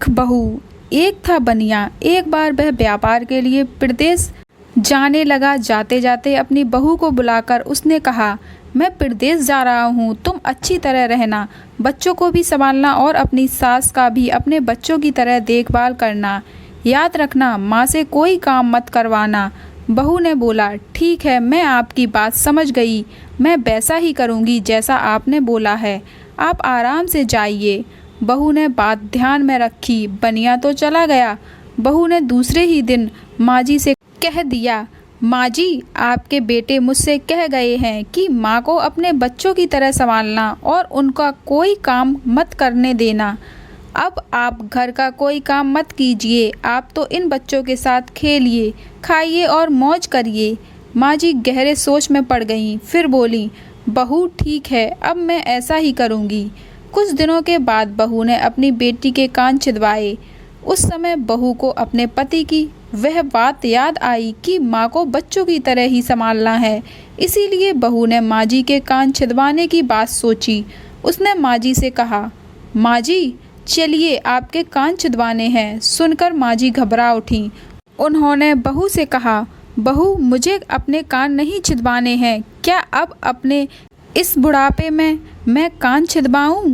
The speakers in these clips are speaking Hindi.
मूर्ख बहू। एक था बनिया, एक बार वह व्यापार के लिए प्रदेश जाने लगा। जाते जाते अपनी बहू को बुलाकर उसने कहा, मैं प्रदेश जा रहा हूँ, तुम अच्छी तरह रहना, बच्चों को भी संभालना और अपनी सास का भी अपने बच्चों की तरह देखभाल करना। याद रखना, माँ से कोई काम मत करवाना। बहू ने बोला, ठीक है, मैं आपकी बात समझ गई, मैं वैसा ही करूँगी जैसा आपने बोला है, आप आराम से जाइए। बहू ने बात ध्यान में रखी। बनिया तो चला गया। बहू ने दूसरे ही दिन माँ जी से कह दिया, माँ जी, आपके बेटे मुझसे कह गए हैं कि माँ को अपने बच्चों की तरह संभालना और उनका कोई काम मत करने देना। अब आप घर का कोई काम मत कीजिए, आप तो इन बच्चों के साथ खेलिए, खाइए और मौज करिए। माँ जी गहरे सोच में पड़ गईं। फिर बोली, बहू ठीक है, अब मैं ऐसा ही करूँगी। कुछ दिनों के बाद बहू ने अपनी बेटी के कान छिदवाए। उस समय बहू को अपने पति की वह बात याद आई कि माँ को बच्चों की तरह ही संभालना है। इसीलिए बहू ने माँ जी के कान छिदवाने की बात सोची। उसने माँ जी से कहा, माँ जी, चलिए आपके कान छिदवाने हैं। सुनकर माँ जी घबरा उठीं। उन्होंने बहू से कहा, बहू, मुझे अपने कान नहीं छिदवाने हैं, क्या अब अपने इस बुढ़ापे में मैं कान छिदवाऊं?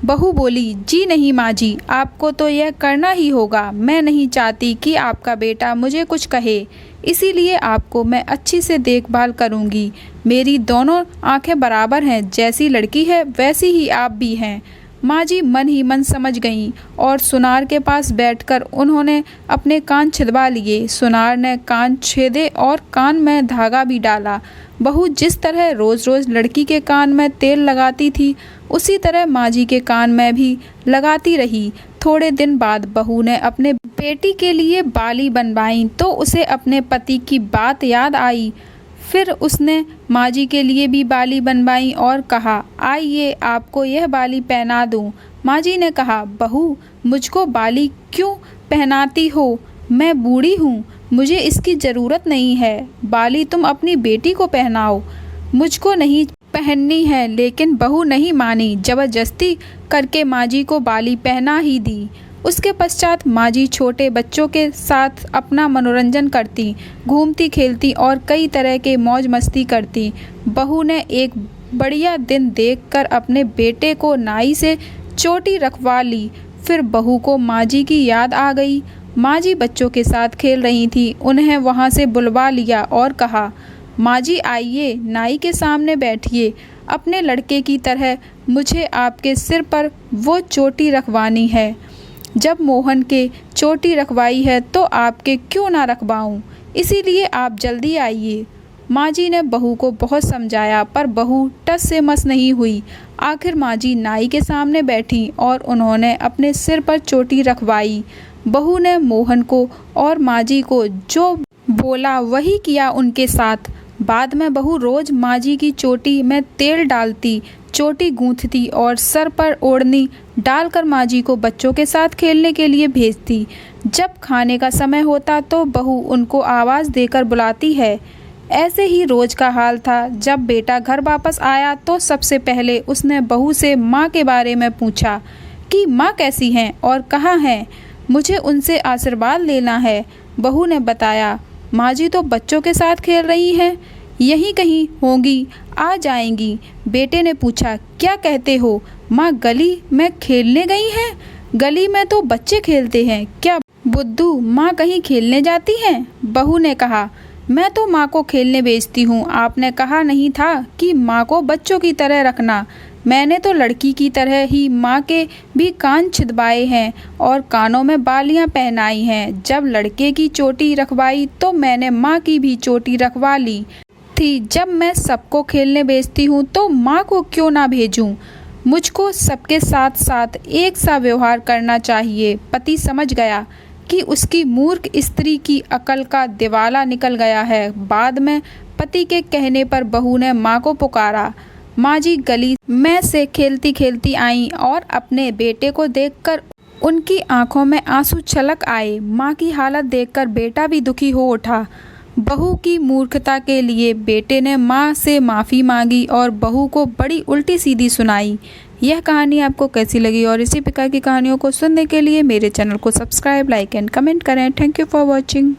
बहू बोली, जी नहीं माँ जी, आपको तो यह करना ही होगा। मैं नहीं चाहती कि आपका बेटा मुझे कुछ कहे, इसीलिए आपको मैं अच्छी से देखभाल करूँगी। मेरी दोनों आंखें बराबर हैं, जैसी लड़की है वैसी ही आप भी हैं। माँ जी मन ही मन समझ गईं और सुनार के पास बैठकर उन्होंने अपने कान छिदवा लिए। सुनार ने कान छेदे और कान में धागा भी डाला। बहू जिस तरह रोज़ रोज़ लड़की के कान में तेल लगाती थी, उसी तरह माँ जी के कान में भी लगाती रही। थोड़े दिन बाद बहू ने अपने बेटी के लिए बाली बनवाई तो उसे अपने पति की बात याद आई। फिर उसने माँ जी के लिए भी बाली बनवाई और कहा, आइए आपको यह बाली पहना दूँ। माँ जी ने कहा, बहू, मुझको बाली क्यों पहनाती हो? मैं बूढ़ी हूँ, मुझे इसकी ज़रूरत नहीं है। बाली तुम अपनी बेटी को पहनाओ, मुझको नहीं पहननी है। लेकिन बहू नहीं मानी, ज़बरदस्ती करके माँ जी को बाली पहना ही दी। उसके पश्चात माँ जी छोटे बच्चों के साथ अपना मनोरंजन करती, घूमती खेलती और कई तरह के मौज मस्ती करती। बहू ने एक बढ़िया दिन देखकर अपने बेटे को नाई से चोटी रखवा ली। फिर बहू को माँ जी की याद आ गई। माँ जी बच्चों के साथ खेल रही थी, उन्हें वहाँ से बुलवा लिया और कहा, माँ जी आइए, नाई के सामने बैठिए। अपने लड़के की तरह मुझे आपके सिर पर वो चोटी रखवानी है। जब मोहन के चोटी रखवाई है तो आपके क्यों ना रखवाऊं? इसीलिए आप जल्दी आइए। माँ जी ने बहू को बहुत समझाया पर बहू टस से मस नहीं हुई। आखिर माँ जी नाई के सामने बैठी और उन्होंने अपने सिर पर चोटी रखवाई। बहू ने मोहन को और माँ जी को जो बोला वही किया उनके साथ। बाद में बहू रोज़ माँ जी की चोटी में तेल डालती, चोटी गूंथती और सर पर ओढ़नी डालकर माँ जी को बच्चों के साथ खेलने के लिए भेजती। जब खाने का समय होता तो बहू उनको आवाज़ देकर बुलाती है। ऐसे ही रोज़ का हाल था। जब बेटा घर वापस आया तो सबसे पहले उसने बहू से माँ के बारे में पूछा कि माँ कैसी हैं और कहाँ हैं, मुझे उनसे आशीर्वाद लेना है। बहू ने बताया, माँ जी तो बच्चों के साथ खेल रही हैं, यहीं कहीं होंगी, आ जाएंगी। बेटे ने पूछा, क्या कहते हो माँ, गली में खेलने गई हैं? गली में तो बच्चे खेलते हैं, क्या बुद्धू माँ कहीं खेलने जाती हैं? बहू ने कहा, मैं तो माँ को खेलने भेजती हूँ, आपने कहा नहीं था कि माँ को बच्चों की तरह रखना। मैंने तो लड़की की तरह ही माँ के भी कान छिदवाए हैं और कानों में बालियाँ पहनाई हैं। जब लड़के की चोटी रखवाई तो मैंने माँ की भी चोटी रखवा ली थी। जब मैं सबको खेलने भेजती हूँ तो माँ को क्यों ना भेजूँ? मुझको सबके साथ साथ एक सा व्यवहार करना चाहिए। पति समझ गया कि उसकी मूर्ख स्त्री की अकल का दिवाला निकल गया है। बाद में पति के कहने पर बहू ने माँ को पुकारा। माँ जी गली में से खेलती खेलती आईं और अपने बेटे को देखकर उनकी आंखों में आंसू छलक आए। माँ की हालत देखकर बेटा भी दुखी हो उठा। बहू की मूर्खता के लिए बेटे ने मां से माफ़ी मांगी और बहू को बड़ी उल्टी सीधी सुनाई। यह कहानी आपको कैसी लगी और इसी प्रकार की कहानियों को सुनने के लिए मेरे चैनल को सब्सक्राइब, लाइक एंड कमेंट करें। Thank you for watching.